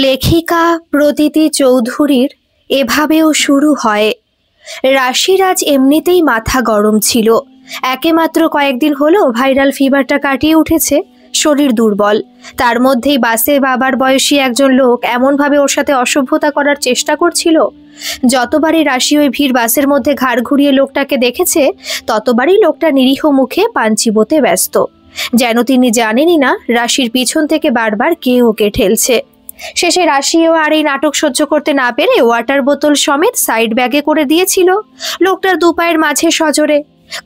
লেখিকা প্রতীতি চৌধুরীর এভাবেও শুরু হয়। রাশির আজ এমনিতেই মাথা গরম ছিল। একেমাত্র কয়েকদিন হলো ভাইরাল ফিভারটা কাটিয়ে উঠেছে, শরীর দুর্বল। তার মধ্যেই বাসে বাবার বয়সী একজন লোক এমনভাবে ওর সাথে অসভ্যতা করার চেষ্টা করছিল। যতবারই রাশি ওই ভিড় বাসের মধ্যে ঘাড় ঘুরিয়ে লোকটাকে দেখেছে, ততবারই লোকটা নিরীহ মুখে পান চিবোতে ব্যস্ত, যেন তিনি জানেনই না রাশির পিছন থেকে বারবার কে ওকে ঠেলছে। শেষে রাশিও আর এই নাটক সহ্য করতে না পেরে ওয়াটার বোতল সমেত সাইড ব্যাগে করে দিয়েছিল লোকটার দুপায়ের মাঝে সজোরে।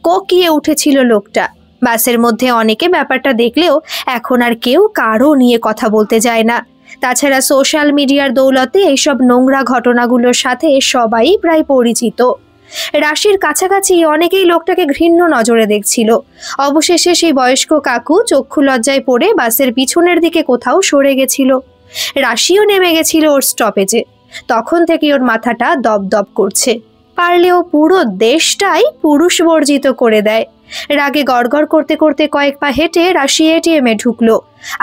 কোকিয়ে উঠেছিল লোকটা। বাসের মধ্যে অনেকে ব্যাপারটা দেখলেও এখন আর কেউ কারো নিয়ে কথা বলতে যায় না। তাছাড়া সোশ্যাল মিডিয়ার দৌলতে এইসব নোংরা ঘটনাগুলোর সাথে সবাই প্রায় পরিচিত। রাশির কাছাকাছি অনেকেই লোকটাকে ঘৃণ্য নজরে দেখছিল। অবশেষে সেই বয়স্ক কাকু চক্ষু লজ্জায় পড়ে বাসের পিছনের দিকে কোথাও সরে গেছিল। রাশিও নেমে গেছিল ওর স্টপেজে। তখন থেকে ওর মাথাটা দপদপ করছে। পারলেও পুরো দেশটাই পুরুষ বর্জিত করে দেয়। রাগে গড়গড় করতে করতে কয়েক পা হেঁটে রাশি এটিএমে ঢুকলো।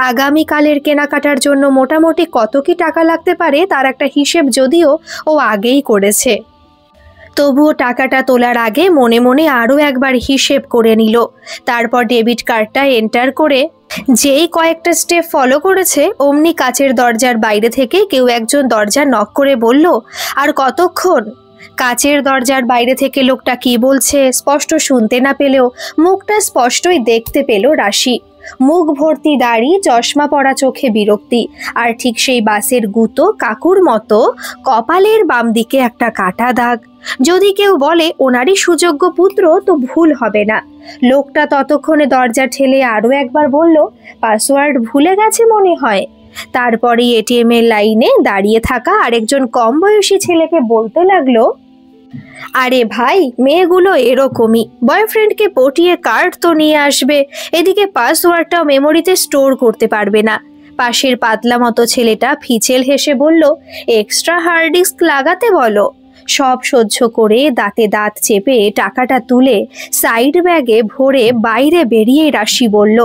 আগামীকালের কেনাকাটার জন্য মোটামুটি কত কি টাকা লাগতে পারে তার একটা হিসেব যদিও ও আগেই করেছে। তবুও টাকাটা তোলার আগে মনে মনে আরও একবার হিসেব করে নিল। তারপর ডেবিট কার্ডটা এন্টার করে যেই কয়েকটা স্টেপ ফলো করেছে, অমনি কাচের দরজার বাইরে থেকে কেউ একজন দরজা নক করে বলল, আর কতক্ষণ? কাচের দরজার বাইরে থেকে লোকটা কি বলছে স্পষ্ট শুনতে না পেলেও মুখটা স্পষ্টই দেখতে পেল রাশি। মুখ ভর্তি দাড়ি, চশমা পরা চোখে বিরক্তি, আর ঠিক সেই বাসের গুতো কাকুর মতো কপালের বাম দিকে একটা কাটা দাগ। যদি কেউ বলে ওনারই সুযোগ্য পুত্র তো ভুল হবে না। লোকটা ততক্ষণে দরজা ঠেলে আরও একবার বলল, পাসওয়ার্ড ভুলে গেছে মনে হয়। তারপরে এটিএম এর লাইনে দাঁড়িয়ে থাকা আরেকজন কম বয়সী ছেলেকে বলতে লাগলো, আরে ভাই, মেয়েগুলো এরকমই, বয়ফ্রেন্ডকে পটিয়ে কার্ড তো নিয়ে আসবে, এদিকে পাসওয়ার্ডটাও মেমোরিতে স্টোর করতে পারবে না। পাশের পাতলা মতো ছেলেটা ফিচেল হেসে বলল, এক্সট্রা হার্ড ডিস্ক লাগাতে বলো। সব সহ্য করে দাঁতে দাঁত চেপে টাকাটা তুলে সাইড ব্যাগে ভরে বাইরে বেরিয়ে রাশি বলল,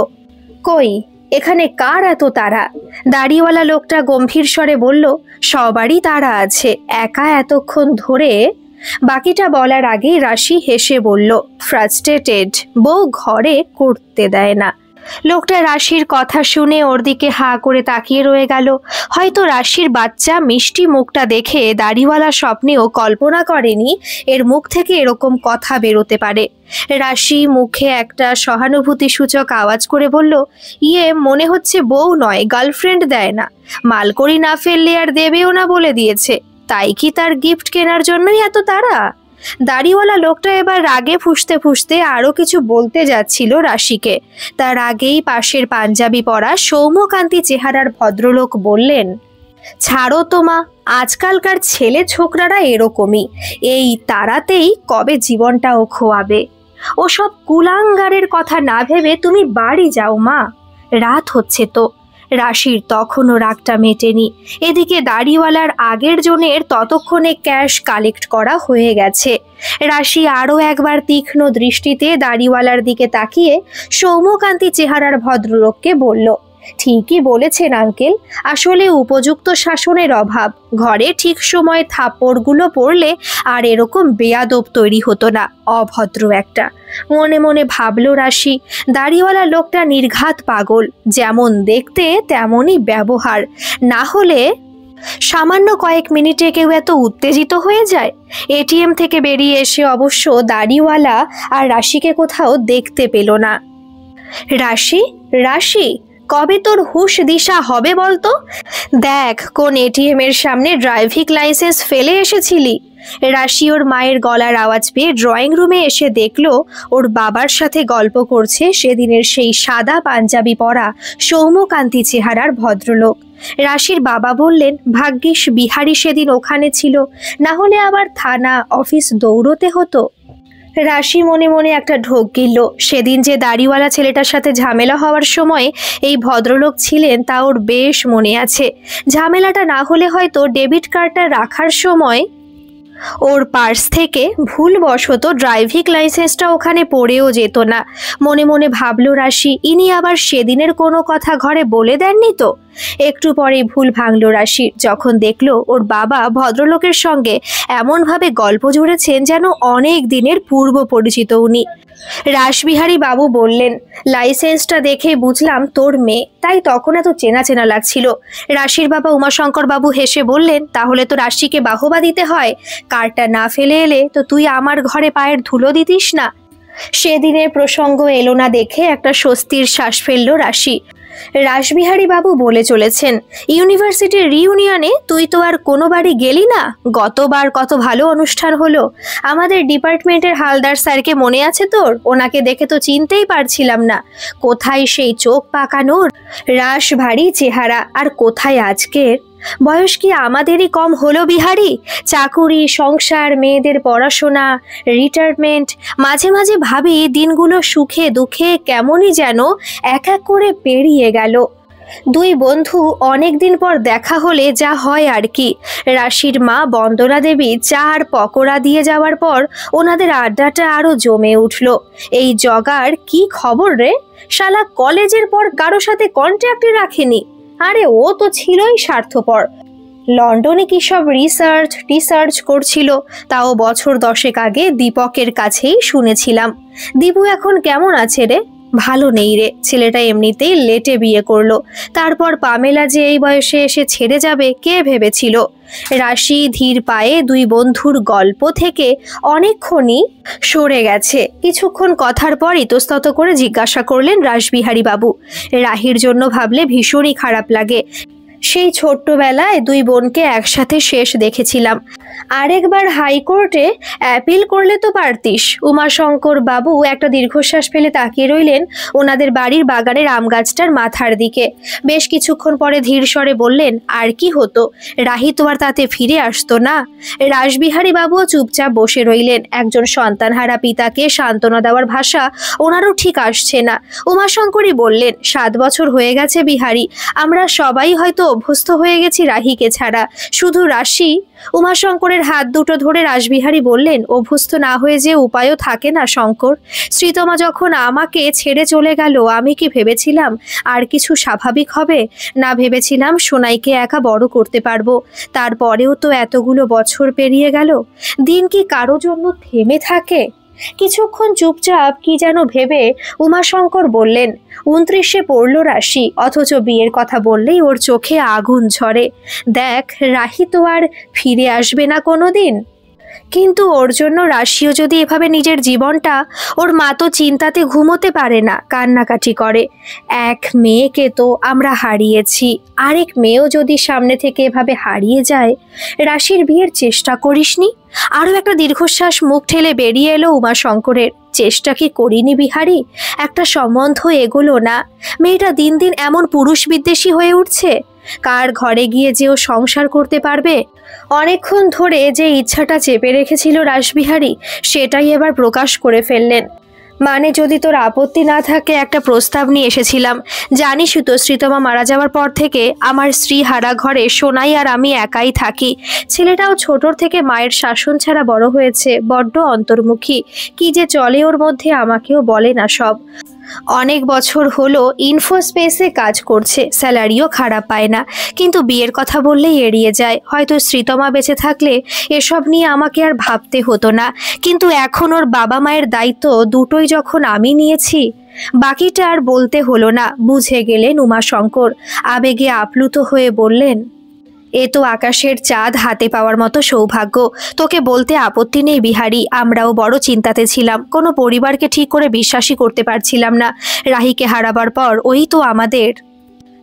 কই, এখানে কার এত তাড়া? দাড়িওয়ালা লোকটা গম্ভীর স্বরে বলল, সবারই তাড়া আছে, একা এতক্ষণ ধরে। বাকিটা বলার আগেই রাশি হেসে বলল, ফ্রাস্ট্রেটেড, বউ ঘরে করতে দেয় না। লোকটা রাশির কথা শুনে ওর দিকে হাঁ করে তাকিয়ে রয়ে গেল। হয়তো রাশির বাচ্চা মিষ্টি মুখটা দেখে দাড়িওয়ালা স্বপ্নেও কল্পনা করেনি এর মুখ থেকে এরকম কথা বেরোতে পারে। রাশি মুখে একটা সহানুভূতিসূচক আওয়াজ করে বলল, ইয়ে, মনে হচ্ছে বউ নয়, গার্লফ্রেন্ড দেয় না, মালকড়ি না ফেললে আর দেবেও না বলে দিয়েছে, তাই কি তার গিফট কেনার জন্যই এত তাড়া? দাড়িওয়ালা লোকটা এবার রাগে ফুঁসতে ফুঁসতে আরো কিছু বলতে যাচ্ছিল রাশিকে। তার আগেই পাশের পাঞ্জাবি পরা সৌম্যকান্তি চেহারার ভদ্রলোক বললেন, ছাড়ো তো মা, আজকালকার ছেলে ছোকরারা এরকমই, এই তাড়াতেই কবে জীবনটাও খোয়াবে। ওসব কুলাঙ্গারের কথা না ভেবে তুমি বাড়ি যাও মা, রাত হচ্ছে তো। রাশির তখনও রাগটা মেটেনি। এদিকে দাড়িওয়ালার আগের জনের ততক্ষণে ক্যাশ কালেক্ট করা হয়ে গেছে। রাশি আরও একবার তীক্ষ্ণ দৃষ্টিতে দাড়িওয়ালার দিকে তাকিয়ে সৌম্যকান্তি চেহারার ভদ্রলোককে বলল, ঠিকই বলেছেন আঙ্কেল, আসলে উপযুক্ত শাসনের অভাব। ঘরে ঠিক সময়ে থাপ্পড়গুলো পড়লে আর এরকম বেয়াদব তৈরি হতো না, অভদ্র একটা। মনে মনে ভাবল রাশি, দাড়িওয়ালা লোকটা নির্ঘাত পাগল, যেমন দেখতে তেমনই ব্যবহার। না হলে সামান্য কয়েক মিনিটে কেউ এত উত্তেজিত হয়ে যায়? এটিএম থেকে বেরিয়ে এসে অবশ্য দাড়িওয়ালা আর রাশিকে কোথাও দেখতে পেল না। রাশি, রাশি, কবে তোর হুশ দিশা হবে বলতো? দেখ, কোন এটিএম এর সামনে ড্রাইভিং লাইসেন্স ফেলে এসেছিলি। রাশি ওর মায়ের গলার আওয়াজ পেয়ে ড্রয়িং রুমে এসে দেখল ওর বাবার সাথে গল্প করছে সেদিনের সেই সাদা পাঞ্জাবি পরা সৌম্যকান্তি চেহারার ভদ্রলোক। রাশির বাবা বললেন, ভাগ্যিস বিহারি সেদিন ওখানে ছিল, না হলে আবার থানা অফিস দৌড়তে হতো। রাশি মনে মনে একটা ঢোক গিলল। সেদিন যে দাড়িওয়ালা ছেলেটার সাথে ঝামেলা হওয়ার সময় এই ভদ্রলোক ছিলেন তা ওর বেশ মনে আছে। ঝামেলাটা না হলে হয়তো ডেবিট কার্ডটা রাখার সময় ওর পার্স থেকে ভুলবশত ড্রাইভিং লাইসেন্সটা ওখানে পড়েও যেত না। মনে মনে ভাবল রাশি, ইনি আবার সেদিনের কোনো কথা ঘরে বলে দেননি তো। একটু পরেই ভুল ভাঙল রাশির, যখন দেখলো ওর বাবা ভদ্রলোকের সঙ্গে এমনভাবে গল্প জুড়েছেন যেন অনেক দিনের পূর্ব পরিচিত উনি। রাসবিহারী বাবু বললেন, লাইসেন্সটা দেখে বুঝলাম তোর মেয়ে, তাই তখন এত চেনা চেনা লাগছিল। রাশির বাবা উমাশঙ্কর বাবু হেসে বললেন, তাহলে তো রাশিকে বাহবা দিতে হয়। কারটা না ফেলে এলে তো তুই আমার ঘরে পায়ের ধুলো দিতিস না। সেদিনের প্রসঙ্গ এলো না দেখে একটা স্বস্তির শ্বাস ফেলল রাশি। রাসবিহারী বাবু বলে চলেছেন, ইউনিভার্সিটির রিউনিয়নে তুই তো আর কোনো বাড়ি গেলি না। গতবার কত ভালো অনুষ্ঠান হলো। আমাদের ডিপার্টমেন্টের হালদার স্যারকে মনে আছে তোর? ওনাকে দেখে তো চিনতেই পারছিলাম না। কোথায় সেই চোখ পাকানোর রাস ভারী চেহারা, আর কোথায় আজকের বয়স কি আমাদেরই কম হলো বিহারি? চাকুরি, সংসার, মেয়েদের পড়াশোনা, রিটায়ারমেন্ট, মাঝে মাঝে ভাবি দিনগুলো সুখে দুঃখে কেমনই যেন এক এক করে পেরিয়ে গেল। দুই বন্ধু অনেক দিন পর দেখা হলে যা হয় আর কি। রাশির মা বন্দনা দেবী চা আর পকোড়া দিয়ে যাওয়ার পর ওনাদের আড্ডাটা আরো জমে উঠল। এই জগার কি খবর রে? শালা কলেজের পর কারো সাথে কন্ট্যাক্টে রাখেনি। আরে ও তো ছিলই স্বার্থপর। লন্ডনে কি সব রিসার্চ করছিল, তাও বছর 10 আগে দীপকের কাছেই শুনেছিলাম। দীপু এখন কেমন আছে রে? ভালো নেই রে, ছেলেটা এমনিতেই লেটে বিয়ে করলো। তারপর পামেলা যে এই বয়সে এসে ছেড়ে যাবে কে ভেবেছিল? রাশি ধীর পায়ে দুই বন্ধুর গল্প থেকে অনেকক্ষণই সরে গেছে। কিছুক্ষণ কথার পর ইতস্তত করে জিজ্ঞাসা করলেন রাসবিহারী বাবু। রাহির জন্য ভাবলে ভীষণই খারাপ লাগে। সেই ছোট্টবেলায় দুই বোনকে একসাথে শেষ দেখেছিলাম। আরেকবার হাইকোর্টে অ্যাপিল করলে তো পারতিস। উমাশঙ্কর বাবু একটা দীর্ঘশ্বাস ফেলে তাকিয়ে রইলেন ওনাদের বাড়ির বাগানের আম গাছটার মাথার দিকে। বেশ কিছুক্ষণ পরে ধীর স্বরে বললেন, আর কি হতো? রাহি তো আর তাতে ফিরে আসতো না। রাসবিহারী বাবুও চুপচাপ বসে রইলেন। একজন সন্তানহারা পিতাকে সান্ত্বনা দেওয়ার ভাষা ওনারও ঠিক আসছে না। উমাশঙ্করই বললেন, 7 বছর হয়ে গেছে বিহারী, আমরা সবাই হয়তো অভ্যস্ত হয়ে গেছি রাহিকে ছাড়া, শুধু রাশি। উমাশঙ্করের হাত দুটো ধরে রাসবিহারী বললেন, অভ্যস্ত না হয়ে যে উপায়ও থাকে না শঙ্কর। শ্রীতমা যখন আমাকে ছেড়ে চলে গেল, আমি কি ভেবেছিলাম আর কিছু স্বাভাবিক হবে? না ভেবেছিলাম সোনাইকে একা বড় করতে পারবো। তারপরেও তো এতগুলো বছর পেরিয়ে গেল। দিন কি কারো জন্য থেমে থাকে? কিছুক্ষণ চুপচাপ কি যেন ভেবে উমাশঙ্কর বললেন, 29-এ পড়ল রাশি, অথচ বিয়ের কথা বললেই ওর চোখে আগুন ঝরে। দেখ, রাহি তো আর ফিরে আসবে না কোনোদিন। কিন্তু ওর জন্য রাশিও যদি এভাবে নিজের জীবনটা, ওর মা তো চিন্তাতে ঘুমোতে পারে না, কান্নাকাটি করে। এক মেয়েকে তো আমরা হারিয়েছি, আরেক মেয়েও যদি সামনে থেকে এভাবে হারিয়ে যায়। রাশির বিয়ের চেষ্টা করিসনি? আরও একটা দীর্ঘশ্বাস মুখ ঠেলে বেরিয়ে এলো উমাশঙ্করের। চেষ্টা কি করিনি বিহারি? একটা সম্বন্ধ এগোলো না। মেয়েটা দিন দিন এমন পুরুষ বিদ্বেষী হয়ে উঠছে। কার ঘরে গিয়ে যে ও সংসার করতে পারবে? অনেকক্ষণ ধরে যে ইচ্ছাটা চেপে রেখেছিল রাসবিহারী, সেটাই এবার প্রকাশ করে ফেললেন। মানে যদি তোর আপত্তি না থাকে, একটা প্রস্তাব নিয়ে এসেছিলাম। জানিসই তো শ্রীতমা মারা যাওয়ার পর থেকে আমার স্ত্রী হারা ঘরে সোনাই আর আমি একাই থাকি। ছেলেটাও ছোটর থেকে মায়ের শাসন ছাড়া বড় হয়েছে, বড্ড অন্তর্মুখী। কি যে চলে ওর মধ্যে আমাকেও বলে না সব। অনেক বছর হলো ইনফোস্পেসে কাজ করছে, স্যালারিও খারাপ পায় না, কিন্তু বিয়ের কথা বললেই এড়িয়ে যায়। হয়তো শ্রীতমা বেঁচে থাকলে এসব নিয়ে আমাকে আর ভাবতে হতো না, কিন্তু এখন ওর বাবা মায়ের দায়িত্ব দুটোই যখন আমি নিয়েছি, বাকিটা আর বলতে হলো না। বুঝে গেলেন উমাশঙ্কর। আবেগে আপ্লুত হয়ে বললেন, এ তো আকাশের চাঁদ হাতে পাওয়ার মতো সৌভাগ্য। তোকে বলতে আপত্তি নেই বিহারি, আমরাও বড় চিন্তাতে ছিলাম। কোনো পরিবারকে ঠিক করে বিশ্বাসই করতে পারছিলাম না। রাহিকে হারাবার পর ওই তো আমাদের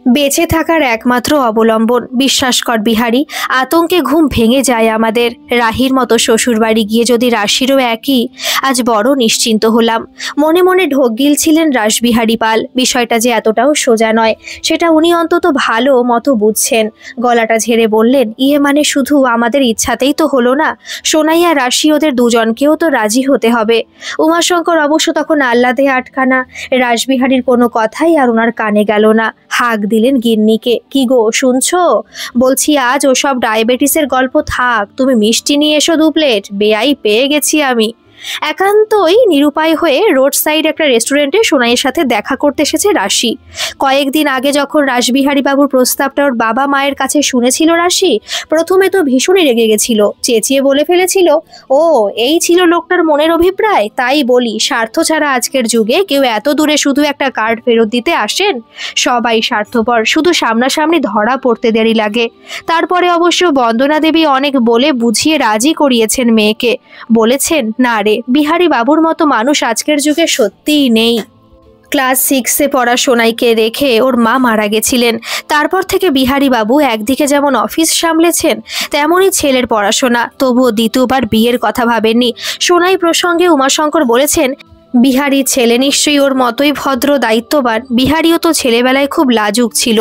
বেঁচে থাকার একমাত্র অবলম্বন। বিশ্বাস কর বিহারি, আতঙ্কে ঘুম ভেঙে যায় আমাদের। রাহির মতো শ্বশুর বাড়ি গিয়ে যদি রাশিরও একই। আজ বড় নিশ্চিন্ত হলাম। মনে মনে ঢোক গিলছিলেন রাসবিহারী পাল। বিষয়টা যে এতটাও সোজা নয়, সেটা উনি অন্তত ভালো মতো বুঝছেন। গলাটা ঝেড়ে বললেন, ইয়ে মানে শুধু আমাদের ইচ্ছাতেই তো হলো না, সোনাই আর রাশি ওদের দুজনকেও তো রাজি হতে হবে। উমাশঙ্কর অবশ্য তখন আহ্লাদে আটকানা। রাসবিহারীর কোনো কথাই আর ওনার কানে গেল না। হাঁক দিলেন গিন্নিকে। কি গো শুনছো? বলছি আজ ওসব ডায়াবেটিসের গল্প থাক, তুমি মিষ্টি নিয়ে এসো 2 প্লেট, বেয়াই পেয়ে গেছি আমি। একান্তই নিরুপায় হয়ে রোড সাইড একটা রেস্টুরেন্টে সোনাইয়ের সাথে দেখা করতে এসেছে রাশি। কয়েকদিন আগে যখন রাসবিহারী বাবুর প্রস্তাবটা ওর বাবা মায়ের কাছে শুনেছিল রাশি, প্রথমে তো ভীষণই রেগে গেছিল, চেঁচিয়ে বলে ফেলেছিল, ও এই ছিল লোকটার মনের অভিপ্রায়। তাই বলি, স্বার্থ ছাড়া আজকের যুগে কেউ এত দূরে শুধু একটা কার্ড ফেরত দিতে আসেন? সবাই স্বার্থপর, শুধু সামনাসামনি ধরা পড়তে দেরি লাগে। তারপরে অবশ্য বন্দনা দেবী অনেক বলে বুঝিয়ে রাজি করিয়েছেন মেয়েকে। বলেছেন, না রে, বিহারী বাবুর মতো মানুষ আজকের যুগে সত্যিই নেই। ক্লাস 6-এ পড়া সোনাইকে রেখে ওর মা মারা গেছিলেন। তারপর থেকে বিহারী বাবু একদিকে যেমন অফিস সামলেছেন, তেমনই ছেলের পড়াশোনা। তবুও দ্বিতীয়বার বিয়ের কথা ভাবেননি। সোনাই প্রসঙ্গে উমাশঙ্কর বলেছেন, বিহারীর ছেলে নিশ্চয়ই ওর মতোই ভদ্র দায়িত্ববান। বিহারীও তো ছেলেবেলায় খুব লাজুক ছিল।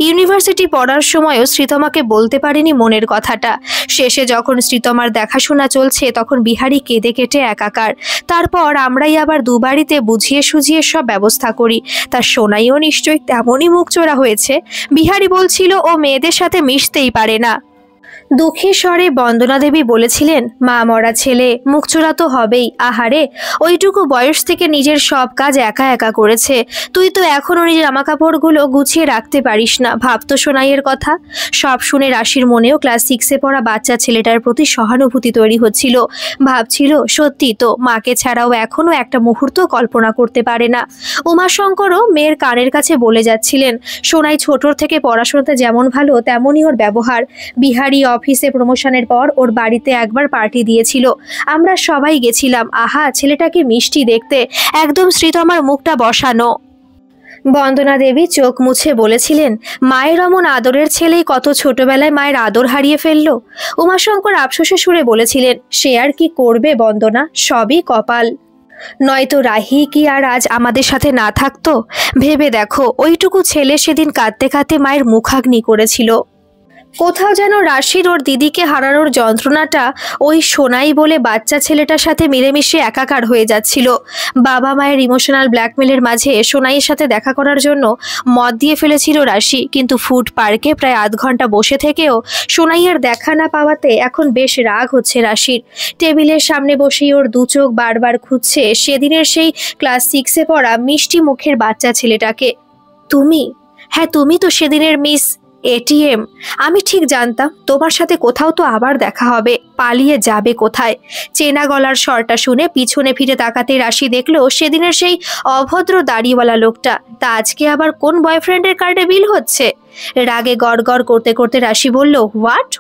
ইউনিভার্সিটি পড়ার সময়ও শ্রীতমাকে বলতে পারেনি মনের কথাটা। শেষে যখন শ্রীতমার দেখাশোনা চলছে তখন বিহারী কেঁদে কেটে একাকার। তারপর আমরাই আবার দুবারিতে বুঝিয়ে সুঝিয়ে সব ব্যবস্থা করি। তার সোনাইও নিশ্চয়ই তেমনই মুখচোরা হয়েছে। বিহারী বলছিল ও মেয়েদের সাথে মিশতেই পারে না। দুঃখী স্বরে বন্দনা দেবী বলেছিলেন, মা মরা ছেলে, মুখচোরা তো হবেই। আহারে, ওইটুকু বয়স থেকে নিজের সব কাজ একা একা করেছে। তুই তো এখনো নিজের জামাকাপড়গুলো গুছিয়ে রাখতে পারিস না। ভাবতো সোনাইয়ের কথা। সব শুনে রাশির মনেও ক্লাস 6-এ পড়া বাচ্চা ছেলেটার প্রতি সহানুভূতি তৈরি হচ্ছিল। ভাবছিল, সত্যি তো, মাকে ছাড়াও এখনো একটা মুহূর্ত কল্পনা করতে পারে না। উমাশঙ্করও মেয়ের কানের কাছে বলে যাচ্ছিলেন, সোনাই ছোটর থেকে পড়াশোনাতে যেমন ভালো তেমনই ওর ব্যবহার। বিহারী অফিসে প্রমোশনের পর ওর বাড়িতে একবার পার্টি দিয়েছিল, আমরা সবাই গেছিলাম। আহা, ছেলেটাকে মিষ্টি দেখতে, একদম শ্রীতমার মুখটা বসানো। বন্দনা দেবী চোখ মুছে বলেছিলেন, মায়ের অমন আদরের ছেলেই কত ছোটবেলায় মায়ের আদর হারিয়ে ফেলল। উমাশঙ্কর আফসোসে সুরে বলেছিলেন, সে আর কি করবে বন্দনা, সবই কপাল। নয়তো রাহি কি আর আজ আমাদের সাথে না থাকতো? ভেবে দেখো, ওইটুকু ছেলে সেদিন কাঁদতে কাঁদতে মায়ের মুখাগ্নি করেছিল। কোথাও যেন রাশির ওর দিদিকে হারানোর যন্ত্রণাটা ওই সোনাই বলে বাচ্চা ছেলেটার সাথে মিলেমিশে একাকার হয়ে যাচ্ছিল। বাবা মায়ের ইমোশনাল ব্ল্যাকমেলের মাঝে সোনাইয়ের সাথে দেখা করার জন্য মত দিয়ে ফেলেছিল রাশি, কিন্তু ফুড পার্কে প্রায় আধ ঘন্টা বসে থেকেও সোনাইয়ের দেখা না পাওয়াতে এখন বেশ রাগ হচ্ছে রাশির। টেবিলের সামনে বসেই ওর দু চোখ বারবার খুঁজছে সেদিনের সেই ক্লাস 6-এ পড়া মিষ্টি মুখের বাচ্চা ছেলেটাকে। তুমি, হ্যাঁ তুমি তো সেদিনের মিস এটিএম। আমি ঠিক জানতাম তোমার সাথে কোথাও তো আবার দেখা হবে। পালিয়ে যাবে কোথায়? চেনা গলার স্বরটা শুনে পিছনে ফিরে তাকাতে রাশি দেখলো সেদিনের সেই অভদ্র দাড়িওয়ালা লোকটা। তা আজকে আবার কোন বয়ফ্রেন্ডের কার্ডে বিল হচ্ছে? রাগে গড়গড় করতে করতে রাশি বলল,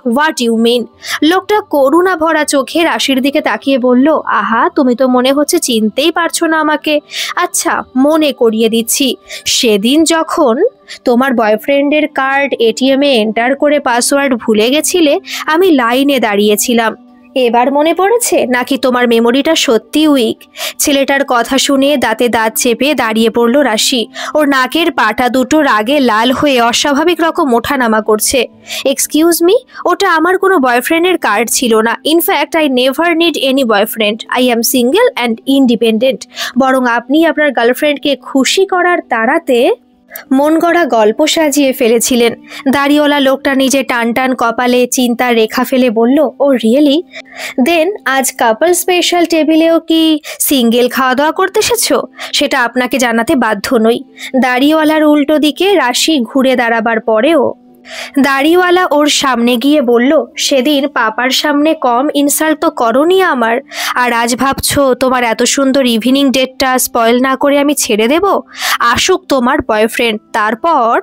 হোয়াট ইউ মিন? লোকটা করুণা ভরা চোখে রাশির দিকে তাকিয়ে বলল, আহা, তুমি তো মনে হচ্ছে চিনতেই পারছো না আমাকে। আচ্ছা, মনে করিয়ে দিচ্ছি, সেদিন যখন তোমার বয়ফ্রেন্ডের কার্ড এটিএমে এন্টার করে পাসওয়ার্ড ভুলে গেছিলে, আমি লাইনে দাঁড়িয়েছিলাম। এবার মনে পড়েছে নাকি তোমার মেমোরিটা সত্যি উইক? ছেলেটার কথা শুনে দাঁতে দাঁত চেপে দাঁড়িয়ে পড়ল রাশি। ওর নাকের পাটা দুটো রাগে লাল হয়ে অস্বাভাবিক রকম ওঠানামা করছে। এক্সকিউজ মি, ওটা আমার কোনো বয়ফ্রেন্ডের কার্ড ছিল না। In fact I never need any boyfriend. I am single and independent. বরং আপনি আপনার গার্লফ্রেন্ডকে খুশি করার তাড়াতে মন গড়া গল্প সাজিয়ে ফেলেছিলেন। দাড়িওয়ালা লোকটা নিজে টান টান কপালে চিন্তার রেখা ফেলে বলল, ও রিয়েলি? দেন আজ কাপল স্পেশাল টেবিলেও কি সিঙ্গেল খাওয়া দাওয়া করতে এসেছো? সেটা আপনাকে জানাতে বাধ্য নই। দাড়িওয়ালার উল্টো দিকে রাশি ঘুরে দাঁড়াবার পরেও দাড়িওয়ালা ওর সামনে গিয়ে বলল, সেদিন পাপার সামনে কম ইনসাল্ট তো করনি আমার, আর আজ ভাবছো তোমার এত সুন্দর ইভিনিং ডেটটা স্পয়েল না করে আমি ছেড়ে দেব? আসুক তোমার বয়ফ্রেন্ড, তারপর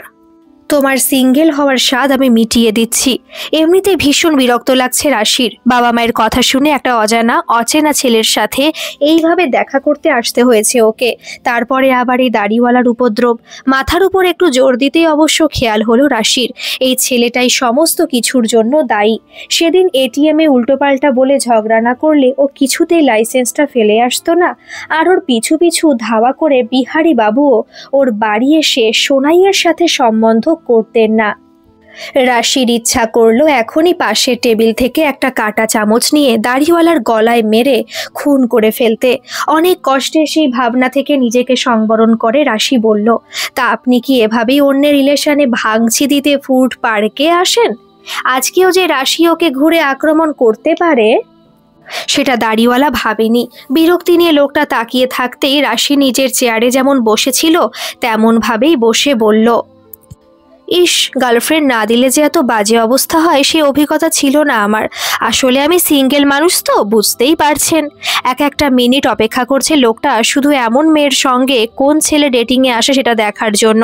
তোমার সিঙ্গেল হওয়ার স্বাদ আমি মিটিয়ে দিচ্ছি। এমনিতে ভীষণ বিরক্ত লাগছে রাশির। বাবা মায়ের কথা শুনে একটা অচেনা ছেলের সাথে এইভাবে দেখা করতে আসতে হয়েছে ওকে। তারপরে আবার এই দাড়িওয়ালার উপদ্রব। মাথার উপর একটু জোর দিতেই অবশ্য খেয়াল হলো রাশির, এই ছেলেটাই সমস্ত কিছুর জন্য দায়ী। সেদিন এটিএমে উল্টোপাল্টা বলে ঝগড়া না করলে ও কিছুতেই লাইসেন্সটা ফেলে আসতো না। আর ওর পিছু পিছু ধাওয়া করে বিহারী বাবুও ওর বাড়ি এসে সোনাইয়ের সাথে সম্বন্ধ করতেন না। রাশির ইচ্ছা করলো এখনই পাশের টেবিল থেকে একটা কাঁটা চামচ নিয়ে দাড়িওয়ালার গলায় মেরে খুন করে ফেলতে। অনেক কষ্টে সেই ভাবনা থেকে নিজেকে সংবরণ করে রাশি বলল, তা আপনি কি এভাবেই অন্যের রিলেশনে ভাঙচি দিতে ফুড পার্কে আসেন? আজকেও যে রাশি ওকে ঘুরে আক্রমণ করতে পারে সেটা দাড়িওয়ালা ভাবেনি। বিরক্তি নিয়ে লোকটা তাকিয়ে থাকতেই রাশি নিজের চেয়ারে যেমন বসেছিল তেমন ভাবেই বসে বলল, ইস, গার্লফ্রেন্ড না দিলে যে এত বাজে অবস্থা হয় সে অভিজ্ঞতা ছিল না আমার। আসলে আমি সিঙ্গেল মানুষ তো, বুঝতেই পারছেন। একটা মিনিট অপেক্ষা করছে লোকটা শুধু এমন মেয়ের সঙ্গে কোন ছেলে ডেটিংয়ে আসে সেটা দেখার জন্য।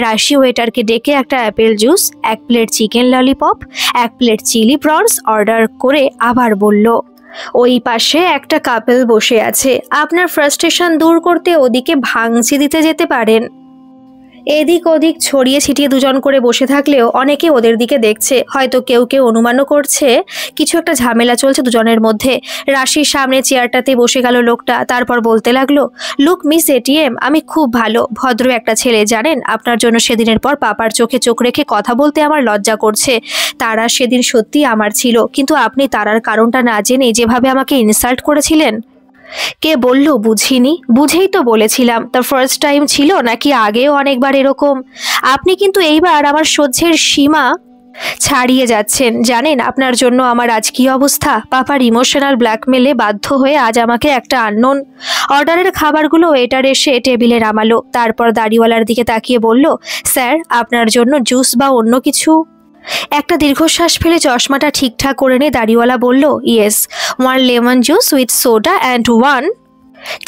রাশি ওয়েটারকে ডেকে একটা apple juice, 1 plate chicken lollipop, 1 plate chilli prawns order করে আবার বলল, ওই পাশে একটা কাপল বসে আছে, আপনার ফ্রাস্ট্রেশন দূর করতে ওদিকে ভাঙচি দিতে যেতে পারেন। এদিক ওদিক ছড়িয়ে ছিটিয়ে দুজন করে বসে থাকলেও অনেকে ওদের দিকে দেখছে। হয়তো কেউ কেউ অনুমানও করছে কিছু একটা ঝামেলা চলছে দুজনের মধ্যে। রাশির সামনে চেয়ারটাতে বসে গেল লোকটা, তারপর বলতে লাগলো, লুক মিস এটিএম, আমি খুব ভালো ভদ্র একটা ছেলে, জানেন আপনার জন্য সেদিনের পর পাপার চোখে চোখ রেখে কথা বলতে আমার লজ্জা করছে। তারা সেদিন সত্যি আমার ছিল, কিন্তু আপনি তারার কারণটা না জেনে যেভাবে আমাকে ইনসাল্ট করেছিলেন। কে বলল বুঝিনি? বুঝেই তো বলেছিলাম। তা ফার্স্ট টাইম ছিল নাকি আগেও অনেকবার এরকম? আপনি কিন্তু এইবার আমার সহ্যের সীমা ছাড়িয়ে যাচ্ছেন। জানেন আপনার জন্য আমার আজ কি অবস্থা? পাপার ইমোশনাল ব্ল্যাকমেলে বাধ্য হয়ে আজ আমাকে একটা আননোন অর্ডারের খাবারগুলো ওয়েটার এসে টেবিলে নামালো। তারপর দাড়িওয়ালার দিকে তাকিয়ে বলল, স্যার আপনার জন্য জুস বা অন্য কিছু? একটা দীর্ঘশ্বাস ফেলে চশমাটা ঠিকঠাক করে নিয়ে দাড়িওয়ালা বলল, yes, 1 lemon juice with soda and 1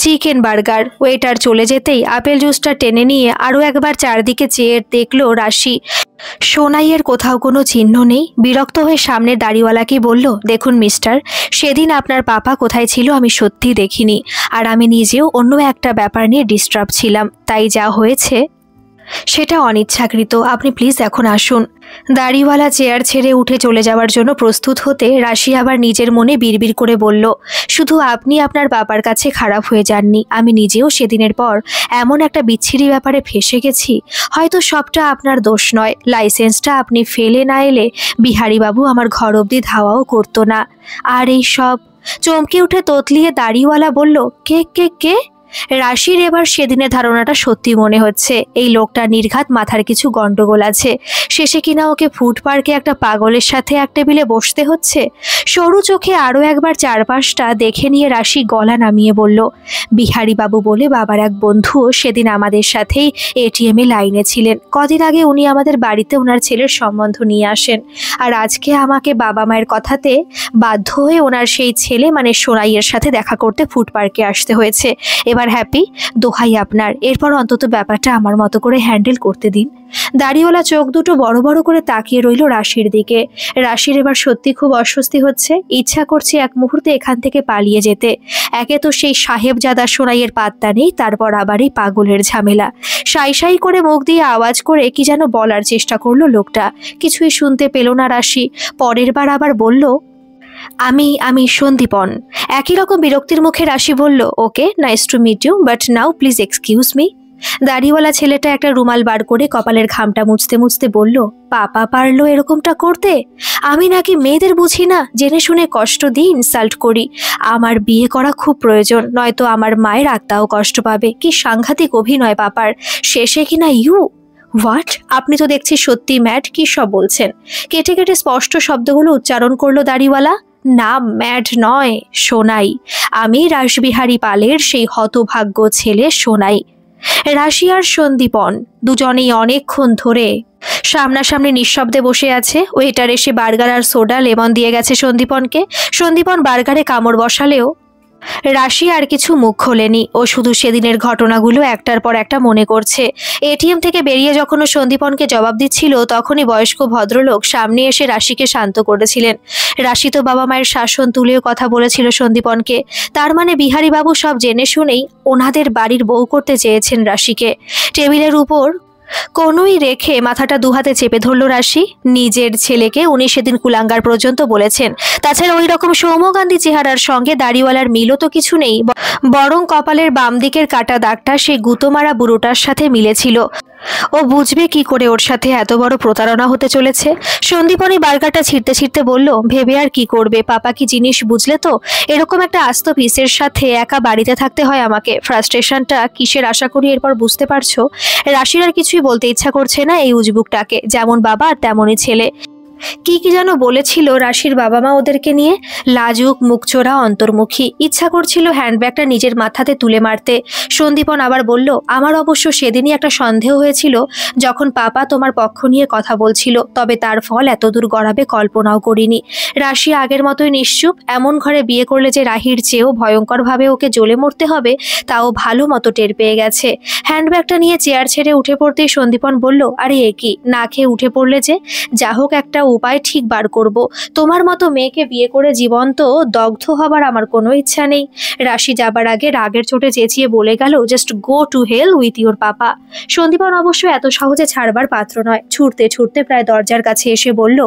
chicken burger. Waiter চলে যেতেই আপেল জুসটা টেনে নিয়ে আরও একবার চারদিকে চেয়ে দেখলো রাশি। সোনাইয়ের কোথাও কোনো চিহ্ন নেই। বিরক্ত হয়ে সামনের দাড়িওয়ালাকে বলল, দেখুন মিস্টার, সেদিন আপনার পাপা কোথায় ছিল আমি সত্যি দেখিনি, আর আমি নিজেও অন্য একটা ব্যাপার নিয়ে ডিস্টার্ব ছিলাম, তাই যা হয়েছে সেটা অনিচ্ছাকৃত। আপনি প্লিজ এখন আসুন। দাড়িওয়ালা চেয়ার ছেড়ে উঠে চলে যাওয়ার জন্য প্রস্তুত হতে রাশি আবার নিজের মনে বিড়বিড় করে বলল, শুধু আপনি আপনার বাবার কাছে খারাপ হয়ে যাননি, আমি নিজেও সেদিনের পর এমন একটা বিচ্ছিরি ব্যাপারে ফেসে গেছি। হয়তো সবটা আপনার দোষ নয়, লাইসেন্সটা আপনি ফেলে না এলে বিহারীবাবু আমার ঘর অবধি ধাওয়াও করতো না। আর এই সব। চমকে উঠে তোতলিয়ে দাড়িওয়ালা বলল, কে কে কে? রাশির এবার সেদিনের ধারণাটা সত্যি মনে হচ্ছে। এই লোকটা নির্ঘাত মাথার কিছু গন্ডগোল আছে। শেষে কিনা ওকে ফুড পার্কে একটা পাগলের সাথে এক টেবিলে বসতে হচ্ছে। সরু চোখে আরও একবার চারপাশটা দেখে নিয়ে রাশি গলা নামিয়ে বলল, বিহারীবাবু বলে বাবার এক বন্ধুও সেদিন আমাদের সাথেই এটিএমে লাইনে ছিলেন। কদিন আগে উনি আমাদের বাড়িতে ওনার ছেলের সম্বন্ধ নিয়ে আসেন, আর আজকে আমাকে বাবা মায়ের কথাতে বাধ্য হয়ে ওনার সেই ছেলে মানে সোনাইয়ের সাথে দেখা করতে ফুড পার্কে আসতে হয়েছে। এবার হ্যাপি? দোহাই আপনার, এরপর অন্তত ব্যাপারটা আমার মতো করে হ্যান্ডেল করতে দিন। দাড়িওয়ালা চোখ দুটো বড় বড় করে তাকিয়ে রইল রাশির দিকে। রাশির এবার সত্যি খুব অস্বস্তি হচ্ছে। ইচ্ছা করছে এক মুহূর্তে এখান থেকে পালিয়ে যেতে। একে তো সেই সাহেবজাদা সোনাইয়ের পাত্তা নেই, তারপর আবার এই পাগলের ঝামেলা। সাই সাই করে মুখ দিয়ে আওয়াজ করে কি যেন বলার চেষ্টা করলো লোকটা। কিছুই শুনতে পেল না রাশি। পরের বার আবার বলল, আমি সন্দীপন। একই রকম বিরক্তির মুখে রাশি বলল, okay, nice to meet you, but now please excuse me. দাড়িওয়ালা ছেলেটা একটা রুমাল বার করে কপালের ঘামটা মুছতে মুছতে বলল, পাপা পারলো এরকমটা করতে? আমি নাকি মেয়েদের বুঝি না, জেনে শুনে কষ্ট দিয়ে ইনসাল্ট করি। আমার বিয়ে করা খুব প্রয়োজন, নয়তো আমার মায়ের আত্মাও কষ্ট পাবে। কি সাংঘাতিক অভিনয় পাপার। শেষে কিনা ইউ হোয়াট? আপনি তো দেখছি সত্যি ম্যাড। কি সব বলছেন? কেটে কেটে স্পষ্ট শব্দগুলো উচ্চারণ করলো দাড়িওয়ালা। না, ম্যাড নয়, সোনাই। আমি রাসবিহারী পালের সেই হতভাগ্য ছেলে সোনাই। রাশি আর সন্দীপন দুজনেই অনেকক্ষণ ধরে সামনাসামনি নিঃশব্দে বসে আছে। ওয়েটার এসে বার্গার আর সোডা লেমন দিয়ে গেছে সন্দীপনকে। সন্দীপন বার্গারে কামড় বসালেও রাশি আর কিছু মুখ খোলেনি। ও শুধু সেদিনের ঘটনাগুলো একটার পর একটা মনে করছে। এটিএম থেকে বেরিয়ে যখন ও সন্দীপনকে জবাব দিচ্ছিল তখনই বয়স্ক ভদ্রলোক সামনে এসে রাশিকে শান্ত করেছিলেন। রাশি তো বাবা মায়ের শাসন তুলেও কথা বলেছিল সন্দীপনকে। তার মানে বিহারীবাবু সব জেনে শুনেই ওনাদের বাড়ির বউ করতে চেয়েছেন রাশিকে। টেবিলের উপর কোনোই রেখে মাথাটা দুহাতে চেপে ধরল রাশি। নিজের ছেলেকে উনি সেদিন কুলাঙ্গার পর্যন্ত বলেছেন। তাছাড়া ওই রকম সৌম্যকান্তি চেহারার সঙ্গে দাড়িওয়ালার মিলও তো কিছু নেই, বরং কপালের বাম দিকের কাটা দাগটা সেই গুঁতোমারা বুড়োটার সাথে মিলেছিল। ও বুঝবে কি করে ওর সাথে এত বড় প্রতারণা হতে চলেছে? সন্দীপনী বার্গারটা ছিঁড়তে ছিঁড়তে বলল, ভেবে আর কি করবে, পাপা কি জিনিস বুঝলে তো? এরকম একটা আস্ত পিসের সাথে একা বাড়িতে থাকতে হয় আমাকে। ফ্রাস্ট্রেশনটা কিসের আশা করি এরপর বুঝতে পারছো। রাশির আর কিছুই বলতে ইচ্ছা করছে না এই উজবুকটাকে, যেমন বাবা তেমনই ছেলে। কি কি যেন বলেছিল রাশির বাবা মা ওদেরকে নিয়ে, লাজুক, মুখচোরা, অন্তর্মুখী। ইচ্ছা করছিল হ্যান্ডব্যাগটা নিজের মাথাতে তুলে মারতে। সন্দীপন আবার বলল, আমার অবশ্য সেদিনই একটা সন্দেহ হয়েছিল যখন পাপা তোমার পক্ষ নিয়ে কথা বলছিল, তবে তার ফল এতদূর গড়াবে কল্পনাও করিনি। রাশি আগের মতোই নিশ্চুপ। এমন ঘরে বিয়ে করলে যে রাহির চেয়েও ভয়ঙ্করভাবে ওকে জ্বলে মরতে হবে তাও ভালো মতো টের পেয়ে গেছে। হ্যান্ডব্যাগটা নিয়ে চেয়ার ছেড়ে উঠে পড়তেই সন্দীপন বলল, আরে এ কি, না খেয়ে উঠে পড়লে যে? যা হোক একটা উপায় ঠিক বার করব। তোমার মতো মেয়েকে বিয়ে করে জীবন্ত দগ্ধ হবার আমার কোনো ইচ্ছা নেই। রাশি যাবার আগে রাগের চোটে চেঁচিয়ে বলে গেল, just go to hell with your papa. Sandipan অবশ্য এত সহজে ছাড়বার পাত্র নয়। ছুটতে ছুটতে প্রায় দরজার কাছে এসে বলল,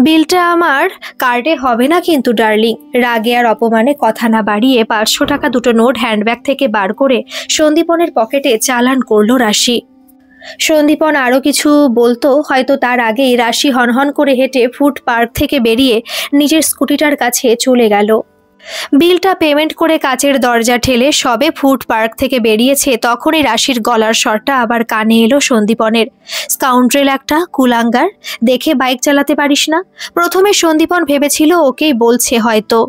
বিলটা আমার কার্ডে হবে না কিন্তু ডার্লিং। রাগে আর অপমানে কথা না বাড়িয়ে 500 টাকা দুটো নোট হ্যান্ডব্যাগ থেকে বার করে সন্দীপনের পকেটে চালান করলো রাশি। সন্দীপন আরও কিছু বলতো হয়তো তার আগেই রাশি হনহন করে হেঁটে ফুড পার্ক থেকে বেরিয়ে নিজের স্কুটিটার কাছে চলে গেল। বিলটা পেমেন্ট করে কাচের দরজা ঠেলে সবে ফুড পার্ক থেকে বেরিয়েছে তখনই রাশির গলার স্বরটা আবার কানে এলো সন্দীপনের। স্কাউন্ড্রেল একটা, কুলাঙ্গার, দেখে বাইক চালাতে পারিস না। প্রথমে সন্দীপন ভেবেছিল ওকেই বলছে হয়তো,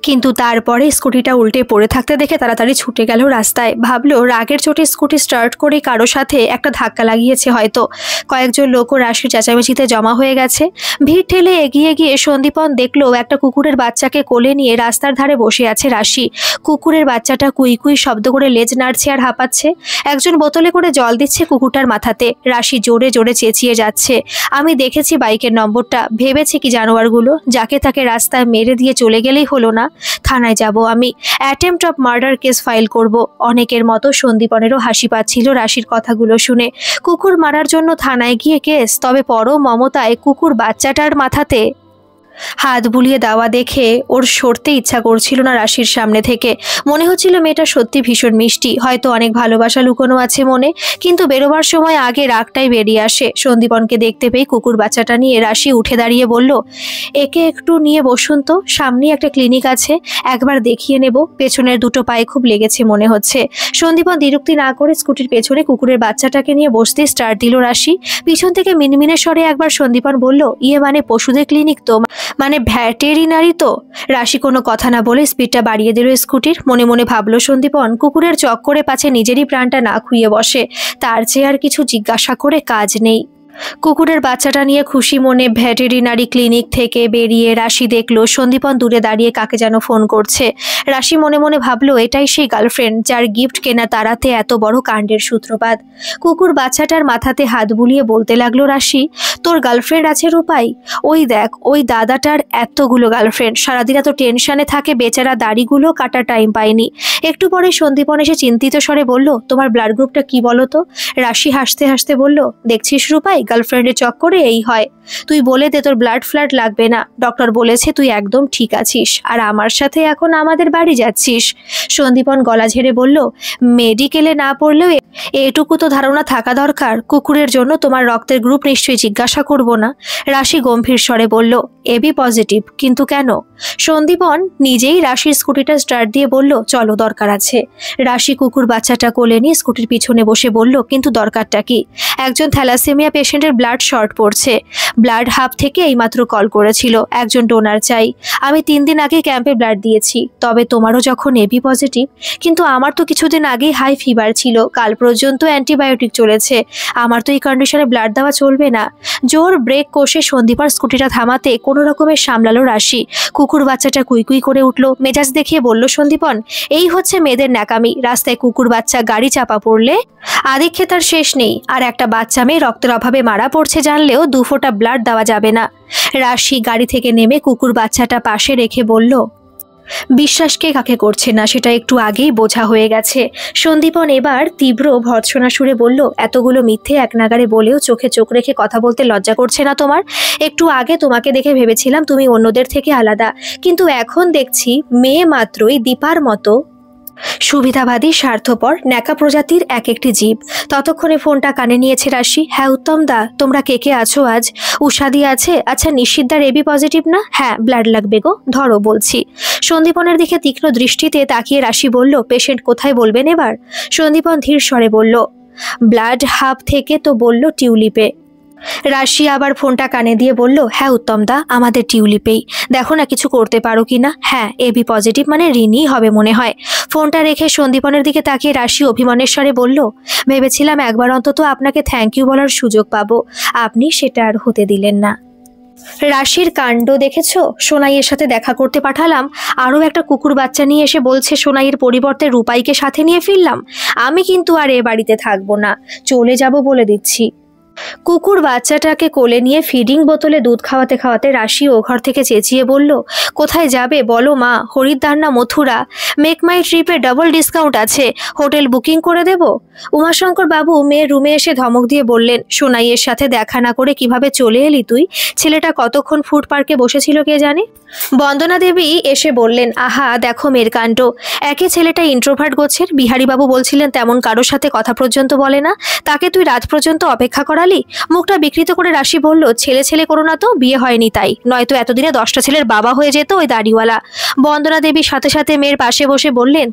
কিন্তু তারপরে স্কুটিটা উল্টে পড়ে থাকতে দেখে তাড়াতাড়ি ছুটে গেল রাস্তায়। ভাবলো রাগের চোটে স্কুটি স্টার্ট করে কারো সাথে একটা ধাক্কা লাগিয়েছে হয়তো। কয়েকজন লোকও রাশির চেঁচামেচিতে জমা হয়ে গেছে। ভিড় ঠেলে এগিয়ে গিয়ে সন্দীপন দেখলো একটা কুকুরের বাচ্চাকে কোলে নিয়ে রাস্তার ধারে বসে আছে রাশি। কুকুরের বাচ্চাটা কুই কুই শব্দ করে লেজ নাড়ছে আর হাঁপাচ্ছে। একজন বোতলে করে জল দিচ্ছে কুকুরটার মাথাতে। রাশি জোরে জোরে চেঁচিয়ে যাচ্ছে। আমি দেখেছি বাইকের নম্বরটা। ভেবেছে কি জানোয়ারগুলো, যাকে তাকে রাস্তায় মেরে দিয়ে চলে গেলেই হলো না। থানায় যাব আমি, attempt of murder case file করব। অনেকের মতো সন্দীপনেরও হাসি পাচ্ছিল রাশির কথাগুলো শুনে। কুকুর মারার জন্য থানায় গিয়ে কেস, তবে পরম মমতায় কুকুর বাচ্চাটার মাথাতে হাত বুলিয়ে দেওয়া দেখে ওর সরতে ইচ্ছা করছিল না রাশির সামনে থেকে। মনে হচ্ছিল মেয়েটা সত্যি ভীষণ মিষ্টি, হয়তো অনেক ভালোবাসা লুকোনো আছে মনে। কিন্তু বেরোবার সময় আগে রাগটাই বেরিয়ে আসে। সন্দীপনকে দেখতে পেয়ে কুকুর বাচ্চাটা নিয়ে রাশি উঠে দাঁড়িয়ে বলল, একে একটু নিয়ে বসুন তো, সামনেই একটা ক্লিনিক আছে, একবার দেখিয়ে নেব। পেছনের দুটো পায়ে খুব লেগেছে মনে হচ্ছে। সন্দীপন দ্বিরুক্তি না করে স্কুটির পেছনে কুকুরের বাচ্চাটাকে নিয়ে বসতে স্টার্ট দিল রাশি। পিছন থেকে মিনমিনে স্বরে একবার সন্দীপন বলল, ইয়ে মানে পশুদের ক্লিনিক তো, মানে ভ্যাটেরিনারি তো? রাশি কোনো কথা না বলে স্পিডটা বাড়িয়ে দিল স্কুটির। মনে মনে ভাবলো সন্দীপন কুকুরের চক্করে পাছে নিজেরই প্রাণটা না খুইয়ে বসে, তার চেয়ে আর কিছু জিজ্ঞাসা করে কাজ নেই। কুকুরের বাচ্চাটা নিয়ে খুশি মনে ভেটেরিনারি ক্লিনিক থেকে বেরিয়ে রাশি দেখলো সন্দীপন দূরে দাঁড়িয়ে কাকে যেন ফোন করছে। রাশি মনে মনে ভাবলো এটাই সেই গার্লফ্রেন্ড যার গিফট কেনা তারাতে এত বড় কাণ্ডের সূত্রপাত। কুকুর বাচ্চাটার মাথাতে হাত বুলিয়ে বলতে লাগলো রাশি, তোর গার্লফ্রেন্ড আছে রূপাই? ওই দেখ ওই দাদাটার এতগুলো গার্লফ্রেন্ড, সারাদিন এত টেনশনে থাকে বেচারা, দাড়িগুলো কাটার টাইম পায়নি। একটু পরে সন্দীপন এসে চিন্তিত স্বরে বলল, তোমার ব্লাড গ্রুপটা কি বলো তো? রাশি হাসতে হাসতে বলল, দেখছিস রূপাই, গার্লফ্রেন্ডের চক্করে এই হয়। তুই বলে দে তোর ব্লাড ফ্লাড লাগবে না, ডক্টর বলেছে তুই একদম ঠিক আছিস, আর আমার সাথে এখন আমাদের বাড়ি যাচ্ছিস। সন্দীপন গলা ঝেড়ে বলল, মেডিকেলে না পড়লেও এটুকু তো ধারণা থাকা দরকার, কুকুরের জন্য তোমার রক্তের গ্রুপ নিশ্চয়ই জিজ্ঞাসা করব না। রাশি গম্ভীর স্বরে বলল, এবি পজিটিভ, কিন্তু কেন? সন্দীপন নিজেই রাশির স্কুটিটা স্টার্ট দিয়ে বলল, চলো দরকার আছে। রাশি কুকুর বাচ্চাটা কোলে নিয়ে স্কুটির পিছনে বসে বলল, কিন্তু দরকারটা কি? একজন থ্যালাসেমিয়া পেশেন্টের ব্লাড শর্ট পড়ছে। ব্লাড হাব থেকে এইমাত্র কল করেছিল, একজন ডোনার চাই। আমি 3 দিন আগে ক্যাম্পে ব্লাড দিয়েছি। তবে তোমারও যখন এবি পজিটিভ, কিন্তু আমার তো কিছুদিন আগেই হাই ফিভার ছিল, কাল পর্যন্ত অ্যান্টিবায়োটিক চলেছে, আমার তো এই কন্ডিশনে ব্লাড দেওয়া চলবে না। জোর ব্রেক কষে সন্দীপার স্কুটিটা থামাতে কোনো রকমের সামলালো রাশি। কুকুর বাচ্চাটা কুইকুই করে উঠলো। মেজাজ দেখিয়ে বলল সন্দীপন, এই হচ্ছে মেয়েদের ন্যাকামি। রাস্তায় কুকুর বাচ্চা গাড়ি চাপা পড়লে আদিক্ষেতার শেষ নেই, আর একটা বাচ্চা মেয়ে রক্তের অভাবে মারা পড়ছে জানলেও 2 ফোঁটা ব্লাড দেওয়া যাবে না। রাশি গাড়ি থেকে নেমে কুকুর বাচ্চাটা পাশে রেখে বলল, বিশ্বাসকে কাকে করছে না সেটা একটু আগেই বোঝা হয়ে গেছে। সন্দীপন এবার তীব্র ভর্ৎসনা সুরে বলল, এতগুলো মিথ্যে এক নাগারে বলেও চোখে চোখ রেখে কথা বলতে লজ্জা করছে না তোমার? একটু আগে তোমাকে দেখে ভেবেছিলাম তুমি অন্যদের থেকে আলাদা, কিন্তু এখন দেখছি মেয়ে মাত্রই দীপার মতো সুবিধাবাদী, স্বার্থপর, ন্যাকা প্রজাতির এক একটি জীব। ততক্ষণে ফোনটা কানে নিয়েছে রাশি। হ্যাঁ উত্তম দা, তোমরা কে কে আছো আজ? উষাদি আছে? আচ্ছা নিশিতদার এবি পজিটিভ না? হ্যাঁ, ব্লাড লাগবে গো, ধরো বলছি। সন্দীপনের দিকে তীক্ষ্ণ দৃষ্টিতে তাকিয়ে রাশি বলল, পেশেন্ট কোথায় বলবেন এবার? সন্দীপন ধীর স্বরে বলল, ব্লাড হাব থেকে তো বলল টিউলিপে। রাশি আবার ফোনটা কানে দিয়ে বলল, হ্যাঁ উত্তম দা, আমাদের টিউলিপেই। দেখো না কিছু করতে পারো কি না। হ্যাঁ, এবি পজিটিভ মানে রিনিই হবে মনে হয়। ফোনটা রেখে সন্দীপনের দিকে তাকিয়ে রাশি অভিমানের স্বরে বলল, ভেবেছিলাম একবার অন্তত আপনাকে থ্যাংক ইউ বলার সুযোগ পাবো, আপনি সেটা আর হতে দিলেন না। রাশির কাণ্ড দেখেছো? সোনাইয়ের সাথে দেখা করতে পাঠালাম, আরও একটা কুকুর বাচ্চা নিয়ে এসে বলছে সোনাইয়ের পরিবর্তে রূপাইকে সাথে নিয়ে ফিরলাম। আমি কিন্তু আর এ বাড়িতে থাকবো না, চলে যাব বলে দিচ্ছি। কুকুর বাচ্চাটাকে কোলে নিয়ে ফিডিং বোতলে দুধ খাওয়াতে খাওয়াতে রাশি ও ঘর থেকে চেঁচিয়ে বলল, কোথায় যাবে বলো মা? হরিদ্বার না মথুরা? মেক মাই ট্রিপে ডাবল ডিসকাউন্ট আছে, হোটেল বুকিং করে দেব? উমাশঙ্কর বাবু মেয়ের রুমে এসে ধমক দিয়ে বললেন, সোনাইয়ের সাথে দেখা না করে কিভাবে চলে এলি তুই? ছেলেটা কতক্ষণ ফুড পার্কে বসেছিল কে জানে। বন্দনা দেবী এসে বললেন, আহা দেখো মেয়ের কাণ্ড। একে ছেলেটা ইন্ট্রোভার্ট গোছের, বিহারীবাবু বলছিলেন তেমন কারোর সাথে কথা পর্যন্ত বলে না, তাকে তুই রাত পর্যন্ত অপেক্ষা করালি। মুখটা বিকৃত করে রাশি বলল, ছেলে ছেলে করো না তো, বিয়ে হয়নি তাই, নয়তো এতদিনে 10টা ছেলের বাবা হয়ে যেত ওই দাড়িওয়ালা। বন্দনা দেবীর সাথে সাথে মেয়ের পাশে বসে বললেন,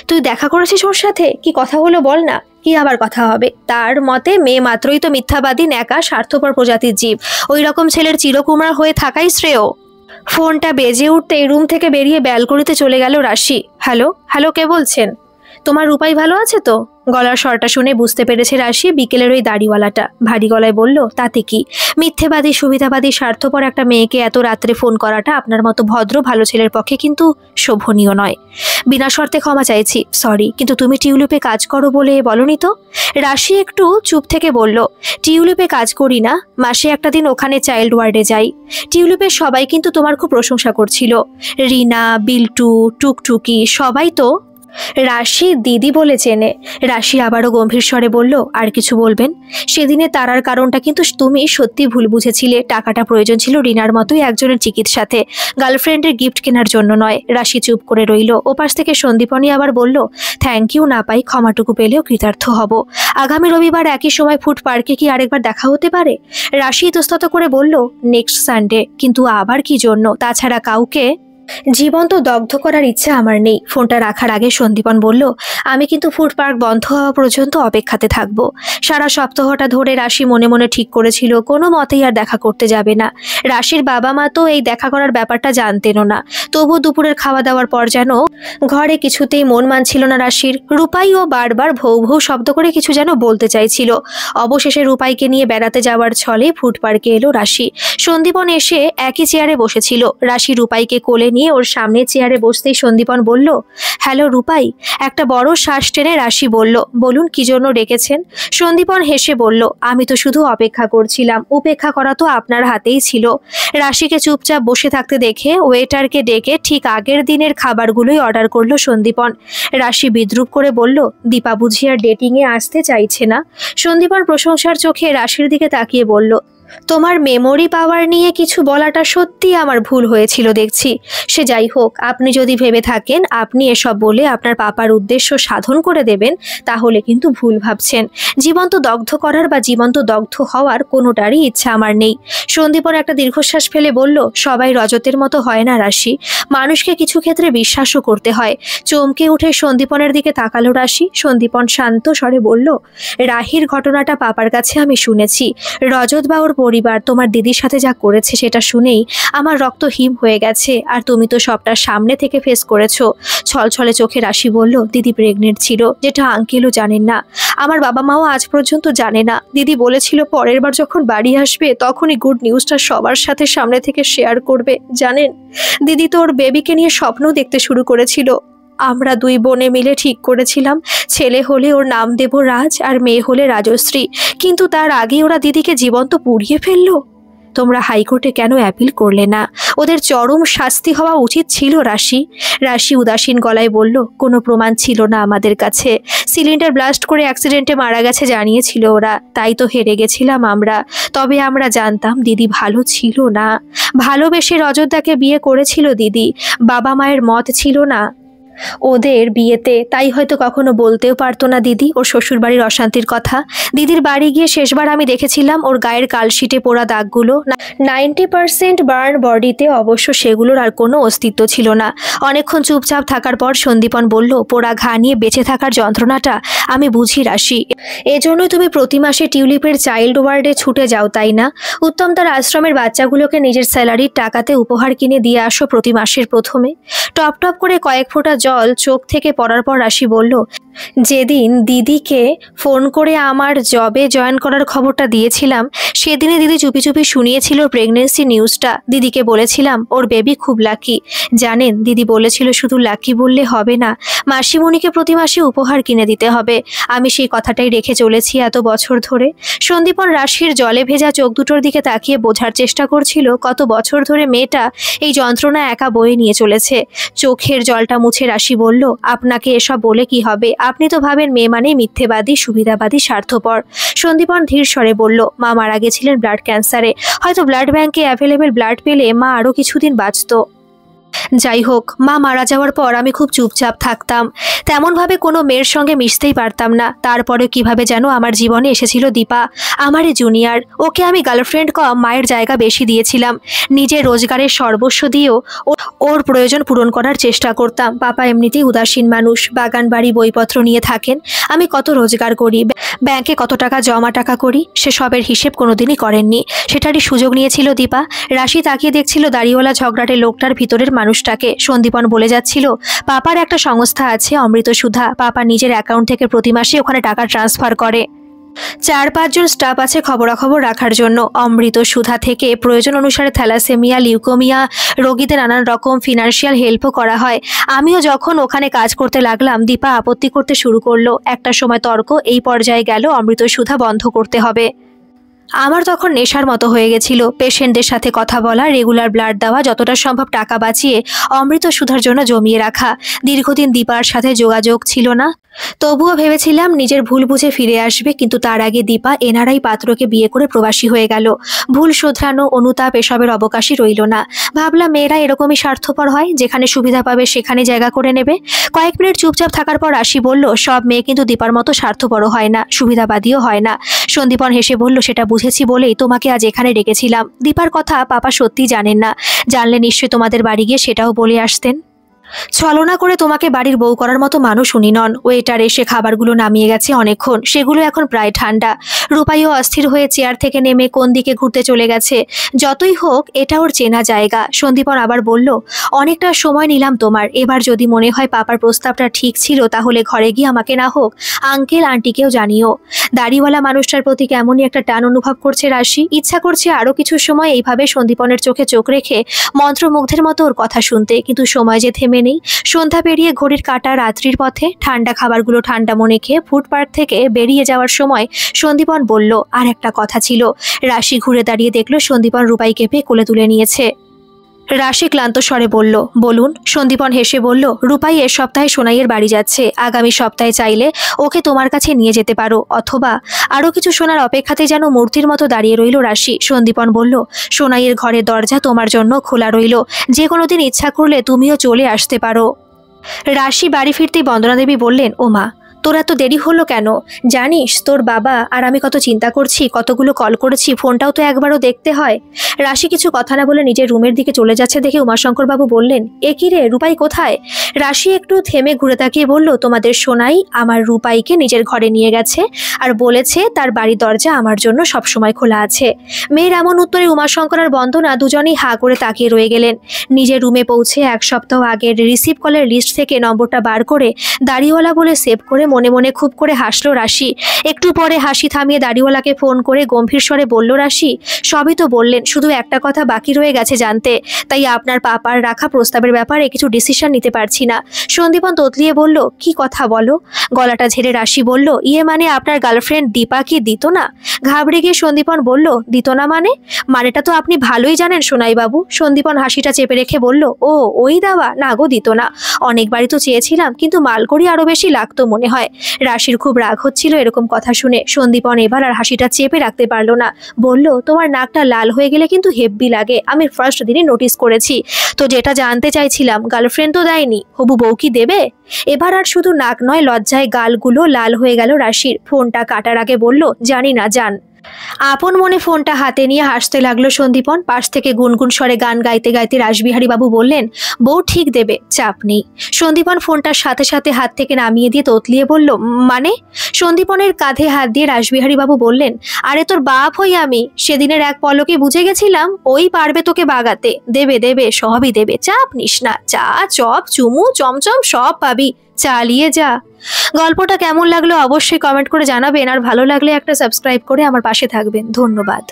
তুই দেখা করেছিস ওর সাথে? কি কথা হলো বল না। কি আবার কথা হবে? তার মতে মেয়ে মাত্রই তো মিথ্যাবাদী, ন্যাকা, স্বার্থপর প্রজাতির জীব, ওই রকম ছেলের চিরকুমার হয়ে থাকাই শ্রেয়। ফোনটা বেজে উঠতেই রুম থেকে বেরিয়ে ব্যালকনিতে চলে গেল রাশি। হ্যালো হ্যালো, কে বলছেন? তোমার রূপাই ভালো আছে তো? গলার স্বরটা শুনে বুঝতে পেরেছে রাশি বিকেলের ওই দাড়িওয়ালাটা। ভারী গলায় বলল, তাতে কি? মিথ্যেবাদী, সুবিধাবাদী, স্বার্থপর একটা মেয়েকে এত রাত্রে ফোন করাটা আপনার মতো ভদ্র ভালো ছেলের পক্ষে কিন্তু শোভনীয় নয়। বিনা শর্তে ক্ষমা চাইছি, সরি, কিন্তু তুমি টিউলিপে কাজ করো বলে বলনি তো? রাশি একটু চুপ থেকে বলল, টিউলিপে কাজ করি না, মাসে একটা দিন ওখানে চাইল্ড ওয়ার্ডে যাই। টিউলিপের সবাই কিন্তু তোমার খুব প্রশংসা করছিল, রিনা, বিল্টু, টুকটুকি, সবাই তো রাশি দিদি বলে চেনে। রাশি আবারও গম্ভীর স্বরে বলল, আর কিছু বলবেন? সেদিনে তারার কারণটা কিন্তু তুমি সত্যি ভুল বুঝেছিলে। টাকাটা প্রয়োজন ছিল রিনার মতোই একজনের চিকিৎসাতে, গার্লফ্রেন্ডের গিফট কেনার জন্য নয়। রাশি চুপ করে রইল। ওপাশ থেকে সন্দীপনী আবার বলল, থ্যাংক ইউ না পাই, ক্ষমাটুকু পেলেও কৃতার্থ হব। আগামী রবিবার একই সময় ফুড পার্কে কি আরেকবার দেখা হতে পারে? রাশি ইতস্তত করে বলল, নেক্সট সানডে। কিন্তু আবার কি জন্য? তাছাড়া কাউকে জীবন্ত দগ্ধ করার ইচ্ছা আমার নেই। ফোনটা রাখার আগে সন্দীপন বলল, আমি কিন্তু ফুড পার্ক বন্ধ হওয়া পর্যন্ত অপেক্ষাতে থাকব। সারা সপ্তাহটা ধরে রাশি মনে মনে ঠিক করেছিল কোনো মতেই আর দেখা করতে যাবে না। রাশির বাবা মা তো এই দেখা করার ব্যাপারটা জানতেনও না। তবু দুপুরের খাওয়া দাওয়ার পর যেন ঘরে কিছুতেই মন মানছিল না রাশির। রূপাইও বারবার ভৌ ভৌ শব্দ করে কিছু যেন বলতে চাইছিল। অবশেষে রূপাইকে নিয়ে বেড়াতে যাওয়ার ছলে ফুড পার্কে এলো রাশি। সন্দীপন এসে একই চেয়ারে বসেছিল। রাশি রূপাইকে কোলে নিয়ে ওর সামনে চেয়ারে বসতেই সন্দীপন বলল, হ্যালো রূপাই। একটা বড় শ্বাস টেনে রাশি বলল, বলুন কি জন্য ডেকেছেন? সন্দীপন হেসে বলল, আমি তো শুধু অপেক্ষা করছিলাম, উপেক্ষা করা তো আপনার হাতেই ছিল। রাশিকে চুপচাপ বসে থাকতে দেখে ওয়েটারকে ডেকে ঠিক আগের দিনের খাবারগুলোই অর্ডার করলো সন্দীপন। রাশি বিদ্রুপ করে বলল, দীপা বুঝি আর ডেটিংয়ে আসতে চাইছে না? সন্দীপন প্রশংসার চোখে রাশির দিকে তাকিয়ে বলল, তোমার মেমোরি পাওয়ার নিয়ে কিছু বলাটা সত্যি আমার ভুল হয়েছিল দেখছি। সে যাই হোক, আপনি যদি ভেবে থাকেন আপনি এসব বলে আপনার পাপার উদ্দেশ্য সাধন করে দেবেন, তাহলে কিন্তু ভুল ভাবছেন। জীবন্ত দগ্ধ করার বা জীবন্ত দগ্ধ হওয়ার কোনোটারই ইচ্ছা আমার নেই। সন্দীপন একটা দীর্ঘশ্বাস ফেলে বলল, সবাই রজতের মতো হয় না রাশি, মানুষকে কিছু ক্ষেত্রে বিশ্বাসও করতে হয়। চমকে উঠে সন্দীপনের দিকে তাকালো রাশি। সন্দীপন শান্ত স্বরে বলল, রাহির ঘটনাটা পাপার কাছে আমি শুনেছি। রজত বা ওর পরিবার তোমার দিদির সাথে যা করেছে সেটা শুনেই আমার রক্ত হিম হয়ে গেছে। আর তুমি তো সবটা সামনে থেকে ফেস করেছো। ছলছলে চোখে রাশি বলল, দিদি প্রেগনেন্ট ছিল, যেটা আঙ্কেলও জানেন না, আমার বাবা মাও আজ পর্যন্ত জানে না। দিদি বলেছিল পরের বার যখন বাড়ি আসবে তখনই গুড নিউজটা সবার সাথে সামনে থেকে শেয়ার করবে। জানেন, দিদি তো ওর বেবিকে নিয়ে স্বপ্ন দেখতে শুরু করেছিল। আমরা দুই বোনে মিলে ঠিক করেছিলাম ছেলে হলে ওর নাম দেব রাজ আর মেয়ে হলে রাজশ্রী, কিন্তু তার আগে ওরা দিদিকে জীবন্ত পুড়িয়ে ফেললো। তোমরা হাইকোর্টে কেন অ্যাপিল করলে না? ওদের চরম শাস্তি হওয়া উচিত ছিল রাশি। রাশি উদাসীন গলায় বলল, কোনো প্রমাণ ছিল না আমাদের কাছে। সিলিন্ডার ব্লাস্ট করে অ্যাক্সিডেন্টে মারা গেছে জানিয়েছিল ওরা, তাই তো হেরে গেছিলাম আমরা। তবে আমরা জানতাম দিদি ভালো ছিল না। ভালোবেসে রজতদাকে বিয়ে করেছিল দিদি, বাবা মায়ের মত ছিল না। ওদের বিয়েতে, তাই হয়তো কখনো বলতেও পারতো না দিদি ওর শ্বশুরবাড়ির অশান্তির কথা। দিদির বাড়ি গিয়ে শেষবার আমি দেখেছিলাম ওর গায়ের কালশিটে পোড়া দাগগুলো। 90% বার্ন বডিতে, অবশ্য সেগুলোর আর কোনো অস্তিত্ব ছিল না। অনেকক্ষণ চুপচাপ থাকার পর সন্দীপন বলল, পোড়া ঘা নিয়ে বেঁচে থাকার যন্ত্রণাটা আমি বুঝি রাশি। এজন্যই তুমি প্রতি মাসে টিউলিপের চাইল্ড ওয়ার্ডে ছুটে যাও, তাই না? উত্তম তার আশ্রমের বাচ্চাগুলোকে নিজের স্যালারির টাকাতে উপহার কিনে দিয়ে আসো প্রতি মাসের প্রথমে। টপ টপ করে কয়েক ফোঁটা জল চোখ থেকে পড়ার পর রাশি বলল, যেদিন দিদিকে ফোন করে আমার জবে জয়েন করার খবরটা দিয়েছিলাম, সেদিনে দিদি চুপি চুপি শুনিয়েছিল প্রেগনেন্সি নিউজটা। দিদিকে বলেছিলাম ওর বেবি খুব লাকি। জানেন, দিদি বলেছিল শুধু লাকি বললে হবে না, মাসিমণিকে প্রতি মাসে উপহার কিনে দিতে হবে। আমি সেই কথাটাই রেখে চলেছি এত বছর ধরে। সন্দীপন রাশির জলে ভেজা চোখ দুটোর দিকে তাকিয়ে বোঝার চেষ্টা করছিল কত বছর ধরে মেয়েটা এই যন্ত্রণা একা বয়ে নিয়ে চলেছে। চোখের জলটা মুছে রাশি বলল, আপনাকে এসব বলে কি হবে? আপনি তো ভাবেন মেয়ে মানেই মিথ্যেবাদী, সুবিধাবাদী, স্বার্থপর। সন্দীপন ধীর স্বরে বলল, মা মারা গেছিলেন ব্লাড ক্যান্সারে। হয়তো ব্লাড ব্যাংকে অ্যাভেলেবেল ব্লাড পেলে মা আরও কিছুদিন বাঁচত। যাই হোক, মা মারা যাওয়ার পর আমি খুব চুপচাপ থাকতাম, তেমনভাবে কোনো মেয়ের সঙ্গে মিশতেই পারতাম না। তারপরে কিভাবে যেন আমার জীবনে এসেছিল দীপা, আমারই জুনিয়র। ওকে আমি গার্লফ্রেন্ড কম মায়ের জায়গা বেশি দিয়েছিলাম। নিজের রোজগারের সর্বস্ব দিয়েও ওর প্রয়োজন পূরণ করার চেষ্টা করতাম। পাপা এমনিতেই উদাসীন মানুষ, বাগান বাড়ি বইপত্র নিয়ে থাকেন। আমি কত রোজগার করি, ব্যাংকে কত টাকা জমা টাকা করি, সে সবের হিসেব কোনোদিনই করেননি। সেটারই সুযোগ নিয়েছিল দীপা। রাশি তাকিয়ে দেখছিল দাড়িওয়ালা ঝগড়াটে লোকটার ভিতরের মানুষটাকে। সন্দীপন বলে যাচ্ছিল, পাপার একটা সংস্থা আছে অমৃত সুধা। পাপা নিজের অ্যাকাউন্ট থেকে প্রতি মাসে ওখানে টাকা ট্রান্সফার করে। 4-5 জন স্টাফ আছে খবরাখবর রাখার জন্য। অমৃত সুধা থেকে প্রয়োজন অনুসারে থ্যালাসেমিয়া, লিউকোমিয়া রোগীদের নানান রকম ফিনান্সিয়াল হেল্পও করা হয়। আমিও যখন ওখানে কাজ করতে লাগলাম, দীপা আপত্তি করতে শুরু করলো। একটা সময় তর্ক এই পর্যায়ে গেল, অমৃত সুধা বন্ধ করতে হবে। আমার তখন নেশার মতো হয়ে গেছিল। পেশেন্টদের সাথে কথা বলা, রেগুলার ব্লাড দেওয়া, যতটা সম্ভব টাকা বাঁচিয়ে অমৃত সুধার জন্য জমিয়ে রাখা। দীর্ঘদিন দীপার সাথে যোগাযোগ ছিল না, তবুও ভেবেছিলাম নিজের ভুল বুঝে ফিরে আসবে। কিন্তু তার আগে দীপা এনআরআই পাত্রকে বিয়ে করে প্রবাসী হয়ে গেল। ভুল শোধরানো, অনুতাপ এসবের অবকাশই রইল না। ভাবলাম মেয়েরা এরকমই স্বার্থপর হয়, যেখানে সুবিধা পাবে সেখানে জায়গা করে নেবে। কয়েক মিনিট চুপচাপ থাকার পর রাশি বলল, সব মেয়ে কিন্তু দীপার মতো স্বার্থপরও হয় না, সুবিধাবাদীও হয় না। সন্দীপন হেসে বলল, সেটা বুঝেছি বলেই তোমাকে আজ এখানে ডেকেছিলাম। দীপার কথা পাপা সত্যি জানেন না, জানলে নিশ্চয়ই তোমাদের বাড়ি গিয়ে সেটাও বলে আসতেন। ছলনা করে তোমাকে বাড়ির বউ করার মতো মানুষ উনি নন। ওয়েটার এসে খাবারগুলো নামিয়ে গেছে অনেকক্ষণ, সেগুলো এখন প্রায় ঠান্ডা। রূপাইও অস্থির হয়ে চেয়ার থেকে নেমে কোন দিকে ঘুরতে চলে গেছে। যতই হোক এটা ওর চেনা জায়গা। সন্দীপন আবার বলল, অনেকটা সময় নিলাম তোমার। এবার যদি মনে হয় পাপার প্রস্তাবটা ঠিক ছিল, তাহলে ঘরে গিয়ে আমাকে না হোক আঙ্কেল আন্টিকেও জানিও। দাড়িওয়ালা মানুষটার প্রতি কেমনই একটা টান অনুভব করছে রাশি। ইচ্ছা করছে আরও কিছু সময় এইভাবে সন্দীপনের চোখে চোখ রেখে মন্ত্রমুগ্ধের মতো ওর কথা শুনতে, কিন্তু সময় যে থেমে নেই। সন্ধ্যা পেরিয়ে ঘড়ির কাঁটা রাত্রির পথে। ঠান্ডা খাবারগুলো ঠান্ডা মনে খেয়ে ফুড পার্ক থেকে বেরিয়ে যাওয়ার সময় সন্দীপন বলল, আর একটা কথা ছিল। রাশি ঘুরে দাঁড়িয়ে দেখলো সন্দীপন রূপাইকে পেয়ে কোলে তুলে নিয়েছে। রাশি ক্লান্ত স্বরে বলল, বলুন। সন্দীপন হেসে বলল, রূপাই এর সপ্তাহে সোনাইয়ের বাড়ি যাচ্ছে। আগামী সপ্তাহে চাইলে ওকে তোমার কাছে নিয়ে যেতে পারো, অথবা আরও কিছু শোনার অপেক্ষাতে যেন মূর্তির মতো দাঁড়িয়ে রইল রাশি। সন্দীপন বলল, সোনাইয়ের ঘরের দরজা তোমার জন্য খোলা রইল, যে কোনো দিন ইচ্ছা করলে তুমিও চলে আসতে পারো। রাশি বাড়ি ফিরতেই বন্দনা দেবী বললেন, ও মা, তোর এত দেরি হলো কেন? জানিস তোর বাবা আর আমি কত চিন্তা করছি, কতগুলো কল করেছি, ফোনটাও তো একবারও দেখতে হয়। রাশি কিছু কথা না বলে নিজের রুমের দিকে চলে যাচ্ছে দেখে উমাশঙ্কর বাবু বললেন, এ কি রে, রূপাই কোথায়? রাশি একটু থেমে ঘুরে তাকিয়ে বলল, তোমাদের সোনাই আমার রূপাইকে নিজের ঘরে নিয়ে গেছে আর বলেছে তার বাড়ির দরজা আমার জন্য সবসময় খোলা আছে। মেয়ের এমন উত্তরে উমাশঙ্কর আর বন্দনা দুজনেই হা করে তাকিয়ে রয়ে গেলেন। নিজের রুমে পৌঁছে এক সপ্তাহ আগের রিসিভ কলের লিস্ট থেকে নম্বরটা বার করে দাড়িওয়ালা বলে সেভ করে মনে মনে খুব করে হাসলো রাশি। একটু পরে হাসি থামিয়ে দাড়িওয়ালাকে ফোন করে গম্ভীর স্বরে বলল, রাশি, সবই তো বললেন, শুধু একটা কথা বাকি রয়ে গেছে জানতে। তাই আপনার পাপার রাখা প্রস্তাবের ব্যাপারে কিছু ডিসিশন নিতে পারছি না। সন্দীপন তোতলিয়ে বলল, কি কথা বলো? গলাটা ঝেড়ে রাশি বলল, ইয়ে মানে আপনার গার্লফ্রেন্ড দীপা কি দিত না? ঘাবড়ে গিয়ে সন্দীপন বলল, দিত না মানে? মানেটা তো আপনি ভালোই জানেন সোনাই বাবু। সন্দীপন হাসিটা চেপে রেখে বলল, ও ওই দাওয়া, না গো দিত না। অনেকবারই তো চেয়েছিলাম, কিন্তু মালকড়ি আরো বেশি লাগতো মনে হয়। হয়। রাশির খুব রাগ হচ্ছিল এরকম কথা শুনে। সন্দীপন এবার আর হাসিটা চেপে রাখতে পারলো না, বলল, তোমার নাকটা লাল হয়ে গেলে কিন্তু হেব্বি লাগে, আমি ফার্স্ট দিনই নোটিস করেছি। তো যেটা জানতে চাইছিলাম, গার্লফ্রেন্ড তো দেয়নি, হবু বউ কি দেবে? এবার আর শুধু নাক নয়, লজ্জায় গালগুলো লাল হয়ে গেল রাশির। ফোনটা কাটার আগে বলল, জানি না, জান। আপন মনে ফোনটা হাতে নিয়ে হাসতে লাগলো সন্দীপন। পাশ থেকে গুনগুন স্বরে গান গাইতে গাইতে রাসবিহারী বাবু বললেন, বউ ঠিক দেবে, চাপ নেই। সন্দীপন ফোনটার সাথে সাথে হাত থেকে নামিয়ে দিয়ে তোতলিয়ে বলল, মানে? সন্দীপনের কাঁধে হাত দিয়ে রাসবিহারী বাবু বললেন, আরে তোর বাপ হই আমি, সেদিনের এক পলকে বুঝে গেছিলাম ওই পারবে তোকে বাগাতে। দেবে দেবে, সবই দেবে, চাপ নিস না। চা, চপ, চুমু, চমচম সব পাবি, চালিয়ে যা। গল্পটা কেমন লাগলো অবশ্যই কমেন্ট করে জানাবেন, আর ভালো লাগলে একটা সাবস্ক্রাইব করে আমার পাশে থাকবেন। ধন্যবাদ।